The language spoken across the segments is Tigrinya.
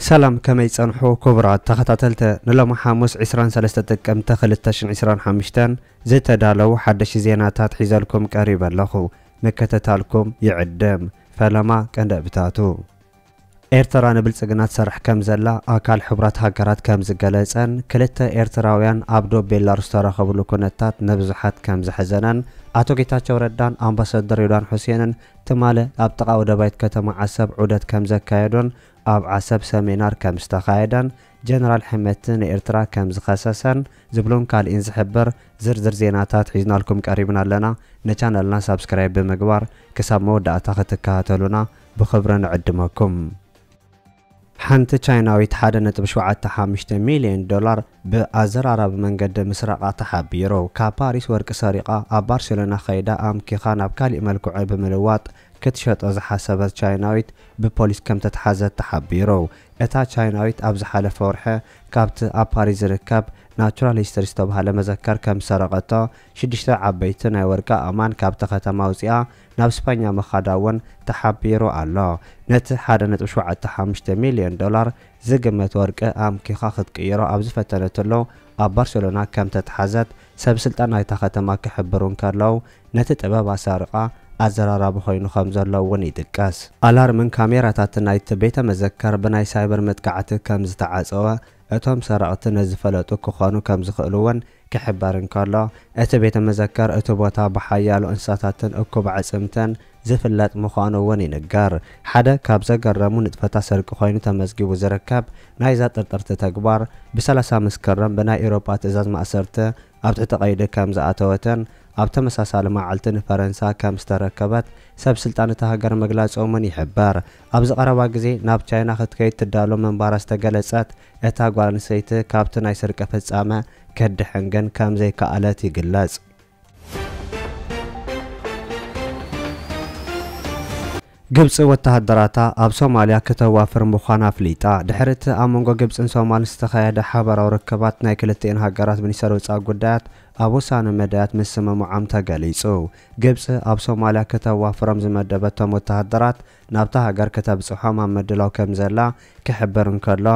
سلام كما يصنحو كبرات تخاتلته نلوم حاموس 23 تقمت 2025 زتدالو حدش زيناتات حيزلكم قريب لخو مكتتالكم يعدم فلما كندبتاتو ኤርትራ ንብልጽግናት ሰርሕ ከም ዘላ አካል ሕብራት ሃገራት ከም ዝገለጸን ክልተ ኤርትራውያን አብዶ ቤላሩስ ተረኸብሉ ኩነታት ነብዙሓት ከም ዝሕዘነን አቶ ጌታቸው ረዳን አምባሳደር ዮዳን ሁሴንን ትማለ ኣብ ጥቃ ወደባይት ከተማ ዓሰብ ዑደት ከም ዘካየዶን ኣብ ዓሰብ ሰሜናር ከም ዝተኻየደን ጀነራል ሕመትን ኤርትራ ከም ዝኸሰሰን ዝብሉን ካልኢን ዝሕብር ዝርዝር ዜናታት ሒዝናልኩም ቀሪብና ኣለና ነቻነልና ሳብስክራይብ ብምግባር ክሳብ መወዳእታ ክትከታተሉና ብኽብሪ ንዕድመኩም حنت چايناويت 1.75 مليون دولار بأزرار بمنجد مسرقة تحبيرو كباريس ورق سرقة بارسلونا خيدا ام كيخان بكالي ملكوعي بملوات كتشت از حسابات چايناويت ببوليس كم تتحازت تحبيرو اتا چايناويت ابز حالة فورحة كابت باريس ركاب ناتشورال هيستوريستو بحالة مذكر كم سرقتا شدشتا عبيتنا ورقا امان كابت ختما وزيا ناب اسبانيا مخاداون تحبيرو الله نت 1.75 مليون دولار زقمت ورقة ام كيخا خد قيرو ابز فتنتلو بارسلونا كم تتحازت سبسلطان ايتا ختما كحبرون كارلو نت تبابا سارقا أزرار بخوينو خمزلو ونيدقاس ألارمن كاميراتات نايت بيت مذكر بناي سايبر متقعت كم زتعاصوا اتهم سرقت نزفلطو كخانو كم زخلوون كحبارن كارلا ات بيت مذكر اتو بوتا بحيالو انساتاتن اكو بعصمتن زفلط مخانو ونينغار حدا كاب زغرمو نطفتا سرق خوينو تمزغيبو زركاب نايزا طرطرت تغبار ب30 مسكرم بناي اوروبا تزاز مأسرت ابت تقيده كم زاتوتن اب تمساسال معلتن فرنسا كم استركبت سب سلطان تهاجر مغلاصومن يحبر ابز قربا غزي ناب چاينا خدكيت تدالو منبار استغلصت اتا غوانسيت كابتن ايسرق فصامه كدحنگن كم زي كالات يغلاص ግብጽ ወታደራታ ኣብ ሶማሊያ ከተዋፍር ምዃና ፍሊጣ ድሕረት ኣመንጎ ግብጽን ሶማልን ዝተኻየደ ሓበራዊ ርክባት ናይ ክልተን ሃገራት ሚኒስትር ወጻኢ ጉዳያት ኣብ ወሳነ መዳያት መስመሙዓም ተገሊጹ ግብጽ ኣብ ሶማሊያ ከተዋፍሮም ዝመደበቶም ወታደራት ናብታ ሃገር ከተብጽሖም ኣብ መድላው ከም ዘላ ክሕብር እንከሎ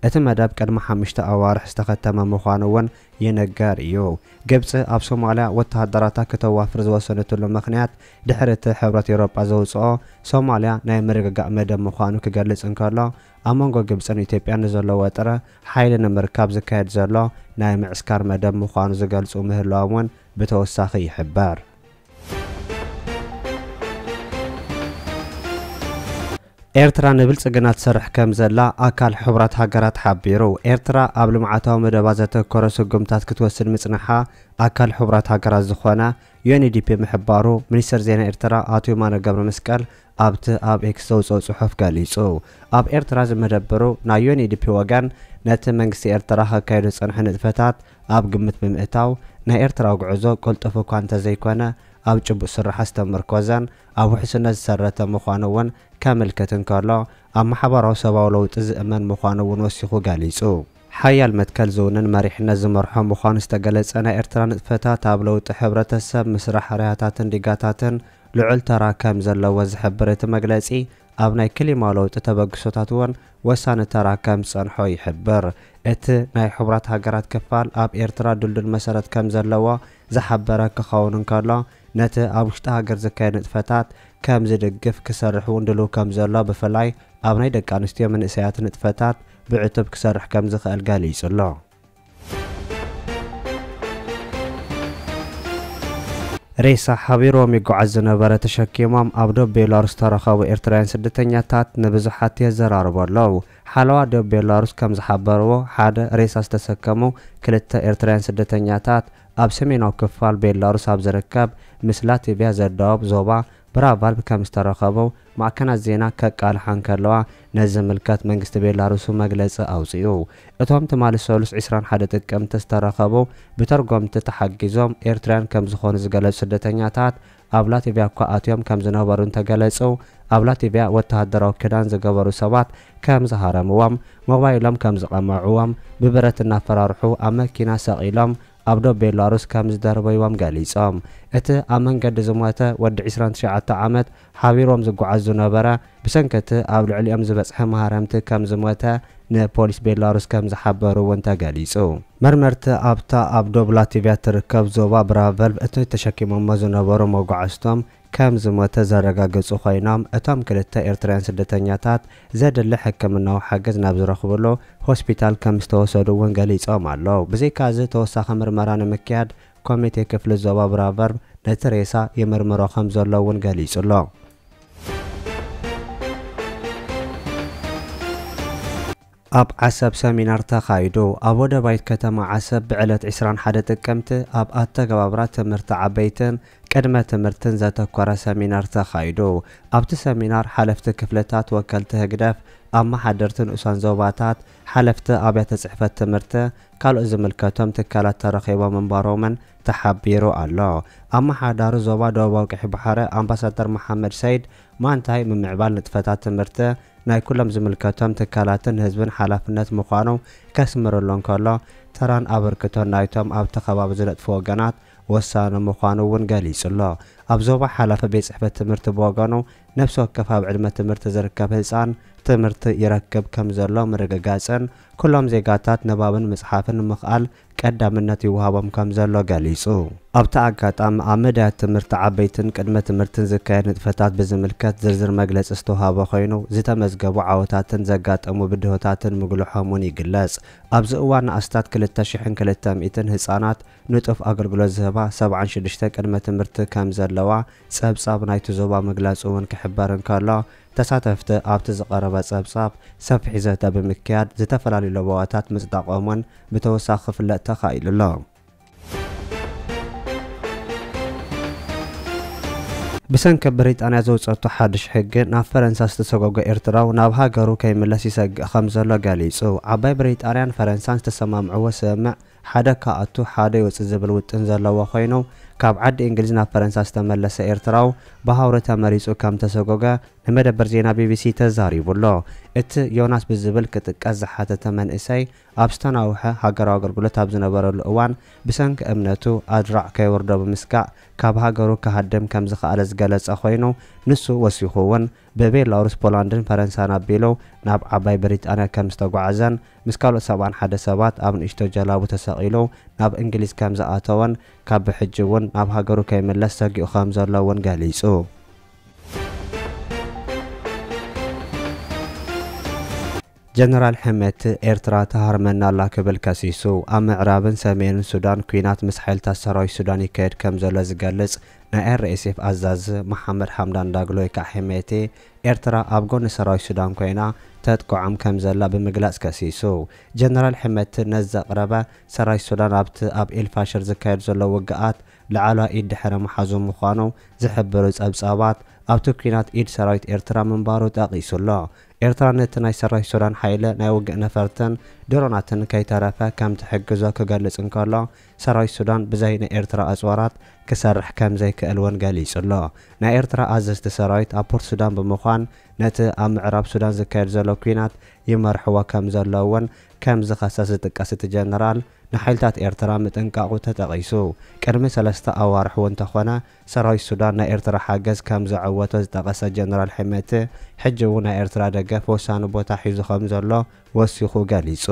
እቲ መደብ ቀድሞ 5 ኣዋርሕ ዝተኸተመ ምዃኑ እውን ይነገር እዩ ግብጽ ኣብ ሶማሊያ ወታደራታ ከተዋፍር ዝወሰነትሉ ምኽንያት ድሕረት ሕብረት ኤውሮጳ ዘውጽኦ ሶማሊያ ናይ ምርግጋእ መደብ ምዃኑ ክገልጽ እንከሎ ኣመንጎ ግብጽን ኢትዮጵያን ዘሎ ወጥረ ሓይሊ ንምርካብ ዝካየድ ዘሎ ናይ ምዕስካር መደብ ምዃኑ ዝገልጹ ምህላውን ብተወሳኺ ይሕበር ኤርትራ ንብልጽግናት ሰርሕ ከም ዘላ አካል ሕብራት ሃገራት ሓቢሩ ኤርትራ ኣብ ልምዓታዊ መደባ ዘተኮረ ስጉምታት ክትወስድ ምጽንሓ አካል ሕብራት ሃገራት ዝኾነ ዩኤንዲፒ ምሕባሩ ሚኒስትር ዜና ኤርትራ አቶ የማነ ገብረ መስቀል ኣብቲ ኣብ ኤክስ ዘውፅኦ ጽሑፍ ገሊጹ ኣብ ኤርትራ ዝመደበሩ ናይ ዩኤንዲፒ ወገን ነቲ መንግስቲ ኤርትራ ካይዶ ጸንሐ ንጥፈታት ኣብ ግምት ብምእታው ናይ ኤርትራ ጉዕዞ ቆልጥፉ እኳ እንተዘይኮነ ኣብ ጭቡጥ ስራሕ ዝተመርኮዘን ኣብ ውሕስነት ዝሰረተ ምዃኑ እውን ከመልክት እንከሎ ኣብ ማሕበራዊ ሰብኣዊ ለውጢ ዝእመን ምዃኑ እውን ወሲኹ ገሊጹ ሓያል መትከል ዞንን መሪሕነት ዝመርሖ ምዃኑ ዝተገለጸ ናይ ኤርትራ ንጥፈታት ኣብ ለውጢ ሕብረተሰብ ምስራሕ ርያታትን ዲጋታትን ልዑል ተራ ከም ዘለዎ ዝሕብር እቲ መግለጺ ኣብ ናይ ክሊማ ለውጢ ተበግሶታት እውን ወሳኒ ተራ ከም ጸንሖ ይሕብር እቲ ናይ ሕብራት ሃገራት ክፋል ኣብ ኤርትራ ድልድል መሰረት ከም ዘለዎ ዝሓበረ ክኸውን እንከሎ ነቲ ኣብ ውሽጢ ሃገር ዝካየድ ንጥፈታት ከም ዝድግፍ ክሰርሕ ወንድሉ ከም ዘሎ ብፍላይ ኣብ ናይ ደቂ ኣንስትዮ መንእሰያት ንጥፈታት ብዕቱብ ክሰርሕ ከም ዝኽእል ገሊጹ ኣሎ ሬሳ ሓቢሮም ይጓዓዝ ዝነበረ ተሸኪሞም ኣብ ዶብ ቤላሩስ ተረኸቡ ኤርትራውያን ስደተኛታት ንብዙሓት የዘራርቡ ኣለዉ ሓለዋ ዶብ ቤላሩስ ከም ዝሓበርዎ ሓደ ሬሳ ዝተሰከሙ ክልተ ኤርትራውያን ስደተኛታት ኣብ ሰሜናዊ ክፋል ቤላሩስ ኣብ ዝርከብ ምስ ላትቪያ ዘዳወብ ዞባ ብራቫል ከም ዝተረኸቡ ማዕከናት ዜና ከቃልሓን ከለዋ ነዚ ምልከት መንግስቲ ቤላሩስ መግለጺ ኣውጽኡ እቶም ትማሊ ሰሉስ 21 ጥቅምት ዝተረኸቡ ብተርጎምቲ ተሓጊዞም ኤርትራውያን ከም ዝኾኑ ዝገለጹ ስደተኛታት ኣብ ላትቪያ እኳ ኣትዮም ከም ዝነበሩ ተገለጹ ኣብ ላትቪያ ወተሃደራዊ ክዳን ዝገበሩ ሰባት ከም ዝሃረምዎም ሞባይሎም ከም ዝቐመዑዎም ብብረት እናፈራርሑ ኣብ መኪና ሰቒሎም ኣብ ዶብ ቤላሩስ ከም ዝደርበይዎም ገሊጾም እቲ ኣብ መንገዲ ዝሞተ ወዲ 29 ዓመት ሓቢሮም ዝጓዓዙ ነበረ ብሰንከቲ ኣብ ልዕሊኦም ዝበጽሐ መሃረምቲ ከም ዝሞተ ንፖሊስ ቤላሩስ ከም ዝሓበሩ እውን ተገሊጹ። መርመርቲ ኣብታ ኣብ ዶብ ላትቪያ ትርከብ ዞባ ብራቨል እቶም ተሸኪሞሞ ዝነበሩ መጓዓዝቶም ከም ዝሞተ ዘረጋገጹ ኮይኖም እቶም ክልተ ኤርትራውያን ስደተኛታት ዘድሊ ሕክምናዊ ሓገዝ ናብ ዝረኽብሉ ሆስፒታል ከም ዝተወሰዱ እውን ገሊጾም ኣለዉ። ብዘይካዚ ተወሳኺ ምርመራ ንምክያድ ኮሚቴ ክፍሊ ዞባ ብራቨል ነቲ ሬሳ የመርምሮ ከም ዘሎ እውን ገሊጹ ኣሎ። ኣብ ዓሰብ ሰሚናር ተኻይዱ ኣብ ወደባይት ከተማ ዓሰብ ብዕለት 21 ጥቅምቲ ኣብ ኣተገባብራ ትምህርቲ ዓበይትን ቅድመ ትምህርትን ዘተኮረ ሰሚናር ተኻይዱ። ኣብቲ ሰሚናር ሓለፍቲ ክፍልታት ወከልቲ ህግደፍ ኣመሓደርቲ ንኡሳን ዞባታት ሓለፍቲ ኣብያተ ጽሕፈት ትምህርቲ ካልኦት ዝምልከቶም ትካላት ተረኺቦም ምንባሮምን ተሓቢሩ ኣሎ። ኣመሓዳሪ ዞባ ደቡባዊ ቀይሕ ባሕሪ ኣምባሳደር መሐመድ ሰይድ ማንታይ ምምዕባል ንጥፈታት ትምህርቲ ናይ ኩሎም ዝምልከቶም ትካላትን ህዝብን ሓላፍነት ምዃኑ ከስምረሎም ከሎ ተራን ኣበርክቶን ናይቶም ኣብቲ ከባቢ ዝነጥፉ ወገናት ወሳኒ ምዃኑ እውን ገሊጹ ኣሎ። ኣብ ዞባ ሓላፊ ቤት ጽሕፈት ትምህርቲ ብወገኑ ነፍሲ ወከፍ ኣብ ዕድመ ትምህርቲ ዝርከብ ህፃን ትምህርቲ ይረክብ ከም ዘሎ ምርግጋፅን ኩሎም ዜጋታት ንባብን ምጽሓፍን ምኽኣል ቀዳምነት ይወሃቦም ከም ዘሎ ገሊጹ። ኣብቲ ኣጋጣሚ ኣብ መዳያት ትምህርቲ ዓበይትን ቅድመ ትምህርትን ዝካየድ ንጥፈታት ብዝምልከት ዝርዝር መግለፂ ዝተውሃበ ኮይኑ ዝተመዝገቡ ዓወታትን ዘጋጠሙ ብድሆታትን ምግልሖምን ይግለጽ። ኣብዚ እዋን ንኣስታት 2200 ህፃናት ንጡፍ ኣገልግሎት ዝህባ 76 ቅድመ ትምህርቲ ከም ዘለዋ ጸብጻብ ናይቲ ዞባ ምግላጹ እውን ክሕበር እንከሎ ተሳተፍቲ ኣብቲ ዝቐረበ ጸብጻብ ሰፊሕ ዘተ ብምክያድ ዝተፈላለዩ ለባዋታት ምጽዳቖምን ብተወሳኺ ክፍለጥ ተኻኢሉ ኣሎ። ብሰንኪ ብሪጣንያ ዘውፀቱ ሓድሽ ሕጊ ናብ ፈረንሳ ዝተሰጎጎ ኤርትራዊ ናብ ሃገሩ ከይምለስ ይሰግእ ከም ዘሎ ገሊጹ። ዓባይ ብሪጣንያን ፈረንሳን ዝተሰማምዕዎ ስምምዕ ሓደ ካኣቱ ሓደ ይወፅእ ዝብል ውጥን ዘለዎ ኮይኑ ካብ ዓዲ እንግሊዝ ናብ ፈረንሳ ዝተመለሰ ኤርትራዊ ብሃውሪ ተመሪጹ ከም ተሰጎገ ንመደበር ዜና ቢቢሲ ተዛሪቡሎ። እቲ ዮናስ ብዝብል ክጥቀስ ዝሓተተ መንእሰይ ኣብ ዝተናውሐ ሃገራዊ ኣገልግሎት ኣብ ዝነበረሉ እዋን ብሰንኪ እምነቱ ኣድራዕ ከይወርዶ ብምስጋዕ ካብ ሃገሩ ክሃድም ከም ዝኽኣለ ዝገለጸ ኮይኑ ንሱ ወሲኹ እውን ብቤላሩስ ፖላንድን ፈረንሳን ኣቢሉ ናብ ዓባይ ብሪጣንያ ከም ዝተጓዓዘን ምስ ካልኦት 71 ሰባት ኣብ ንእሽቶ ጀላቡ ተሰቒሉ ናብ እንግሊዝ ከም ዝኣተወን ካብ ብሕጂ እውን ናብ ሃገሩ ከይምለስ ሰጊኡ ከም ዘሎ እውን ገሊጹ። ጀነራል ሕመቲ ኤርትራ ተሃርመና ኣላ ክብል ከሲሱ። ኣብ ምዕራብን ሰሜንን ሱዳን ኩናት ምስ ሓይልታት ሰራዊት ሱዳን ይካየድ ከም ዘሎ ዝገልጽ ናይ RSF ኣዛዚ መሐመድ ሓምዳን ዳግሎ ወይከዓ ሕመቲ ኤርትራ ኣብ ጎኒ ሰራዊት ሱዳን ኮይና ተጥቅዖም ከም ዘላ ብምግላጽ ከሲሱ። ጀነራል ሕመቲ ነዚ ዘቕረበ ሰራዊት ሱዳን ኣብቲ ኣብ ኤልፋሽር ዝካየድ ዘሎ ውግኣት ላዕለዋ ኢድ ድሕሪ መሓዙ ምዃኑ ዝሕብሩ ጸብጻባት ኣብቲ ኩናት ኢድ ሰራዊት ኤርትራ ምንባሩ ጠቒሱ ኣሎ። ኤርትራ ነቲ ናይ ሰራዊት ሱዳን ሓይሊ ናይ ውግእ ነፈርትን ድሮናትን ከይተረፈ ከም ትሕግዞ ክገልጽ እንከሎ ሰራዊት ሱዳን ብዘይ ናይ ኤርትራ ኣጽዋራት ክሰርሕ ከም ዘይክእል እውን ገሊጹ ኣሎ። ናይ ኤርትራ ኣዘዝቲ ሰራዊት ኣብ ፖርት ሱዳን ብምዃን ነቲ ኣብ ምዕራብ ሱዳን ዝካየድ ዘሎ ኩናት ይመርሕዎ ከም ዘሎ እውን ከም ዝኸሰስ ዝጥቀስ እቲ ጀነራል ንሓይልታት ኤርትራ ምጥንቃቑ ተጠቒሱ። ቅድሚ 3 ኣዋርሕ እውን እንተኾነ ሰራዊት ሱዳን ናይ ኤርትራ ሓገዝ ከም ዘዕወቶ ዝጠቐሰ ጀነራል ሕመቲ ሕጂ እውን ናይ ኤርትራ ደገፍ ወሳኒ ቦታ ሒዙ ከም ዘሎ ወሲኹ ገሊጹ።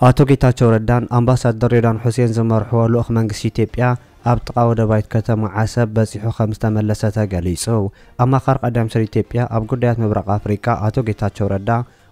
ኣቶ ጌታቸው ረዳን ኣምባሳደር ሬድዋን ሁሴን ዝመርሕዎ ልኡኽ መንግስቲ ኢትዮጵያ ኣብ ጥቓ ወደባይት ከተማ ዓሰብ በፂሑ ከም ዝተመለሰ ተገሊጹ። ኣማኻሪ ቀዳማይ ሚኒስትር ኢትዮጵያ ኣብ ጉዳያት ምብራቕ ኣፍሪካ ኣቶ ጌታቸው ረዳ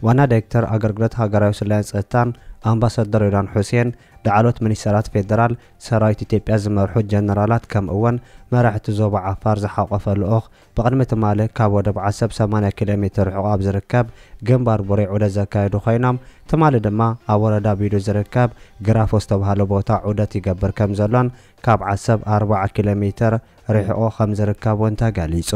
ዋና ዳይሬክተር ኣገልግሎት ሃገራዊ ሰላምን ጸጥታን ኣምባሳደር ሬድዋን ሁሴን ዳዕሎት ሚኒስተራት ፌደራል ሰራዊት ኢትዮጵያ ዝመርሑ ጀነራላት ከምኡ እውን መራሕቲ ዞባ ዓፋር ዝሓቆፈ ልኡኽ ብቅድሚ ትማሊ ካብ ወደብ ዓሰብ 80 ኪሎ ሜትር ርሕቁ ኣብ ዝርከብ ግንባር ቡሬ ዑደት ዘካየዱ ኮይኖም ትማሊ ድማ ኣብ ወረዳ ቢዱ ዝርከብ ግራፎ ዝተባሃለ ቦታ ዑደት ይገብር ከም ዘሎን ካብ ዓሰብ 40 ኪሎ ሜትር ርሕቁ ከም ዝርከብ እውን ተገሊጹ።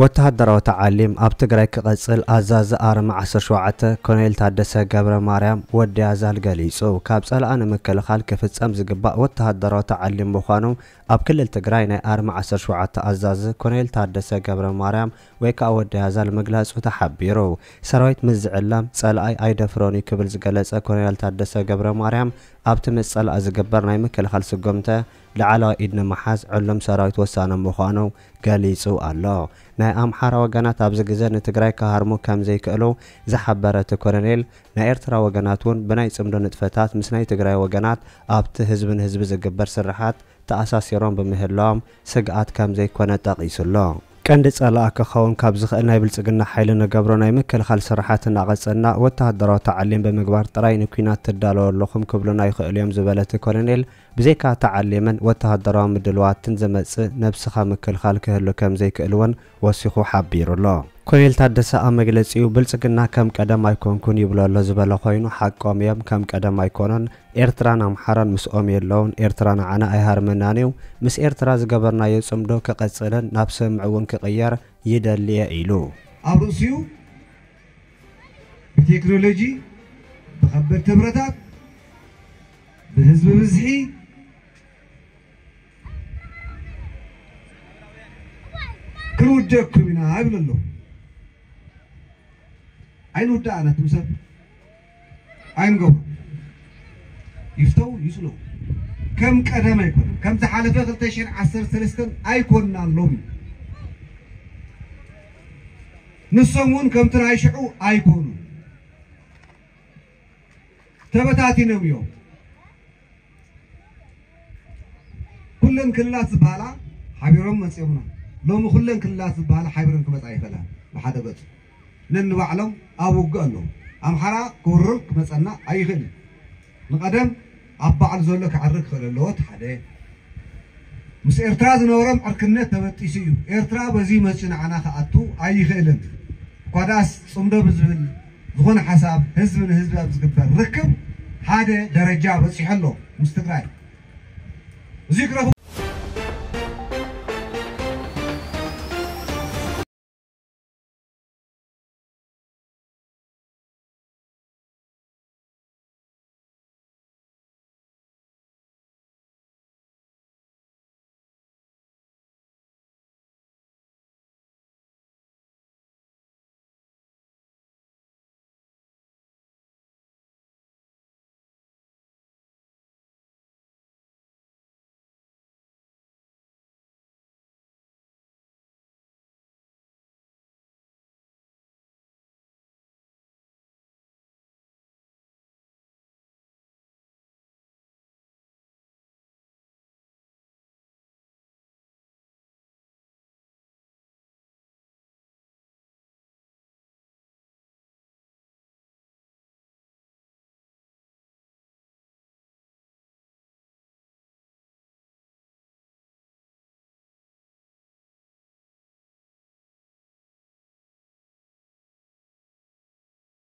ወተሃደራዊ ተዓሊም ኣብ ትግራይ ክቐጽል ኣዛዚ ኣርማ 17 ኮሎኔል ታደሰ ገብረ ማርያም ወዲ ኣዛል ገሊጹ። ካብ ጸልአ ንምክልኻል ክፍጸም ዝግባእ ወተሃደራዊ ተዓሊም ምዃኑ ኣብ ክልል ትግራይ ናይ ኣርማ 17 ኣዛዚ ኮሎኔል ታደሰ ገብረ ማርያም ወይ ከዓ ወዲ ኣዛል ምግላጹ ተሓቢሩ። ሰራዊት ምስ ዝዕለም ጸልኣይ ኣይደፍሮን ክብል ዝገለጸ ኮሎኔል ታደሰ ገብረ ማርያም ኣብቲ ምስ ጸልአ ዝግበር ናይ ምክልኻል ስጉምተ لعلى إدنا محاز علم سرايت وسانا مخانو قاليسو الله نا أمحارا وغانات أبز جزان تقراي كهارمو كام زي كألو زحبارة كورنيل نا إرترا وغاناتون بناي سمدو نتفتات مسناي تقراي وغانات أبت هزب زقبر سرحات تأساسيرون بمهلام سقعات كام زي كونات تقيسو الله كان دصالا كخون كابز خلنا يبلصقنا حيلنا قبرنا يمكل خال سرحاتنا غصنا وتهدروا تعليم بمغبار طراين كينات تدالو لكم كبلنا يخيل يوم زبلت كورنيل بزيكا تعليما وتهدروا مدلوات تنزمص نفسخا مكل خال كهلو كم زي كلون وسخو حبير الله كونيل تادسا امغلصيو بلصقنا كم قدم ايكونكون يبلو الله زبلا خوينو حقوم يم كم قدم ايكونن ኤርትራን አምሐራን ምስኦም የለውን ኤርትራን ዓና አይሃርመናኒው ምስ ኤርትራ ዝገበርና የጽምዶ ከቀጽለን ናብ ሰምዕውን ከቀየር ይደልየ ኢሉ አብሩሲው በቴክኖሎጂ በከበድ ተብረታት በህዝብ ብዝሒ ክሩጀክብና አይብለሎ አይኑዳ አናት ምሰብ አይንገው يفتو يسلو كم قدم يكون كم تحالفه 2013 ايكوننا لوم نسمون كم ترايشعو ايكونو تبتاتي ነው يوم كلن كلات بالا حبيرهم مصيمنا لوم كلن كلات بالا حبيرن كمص ايفلا بحده بت ننبعلم ابوغلو امحرا كورك مصنا ايخل نقدم أبعد زولك عرق خلالوت حدا مس إرتراز نورم عركنة تبتيسيو إرترا بزي مسنا عنا خاتو أي خيلن قداس صمد بزبل زغون حساب حزب أبزقبر ركب هذا درجة بس يحلو مستقرأ ذكره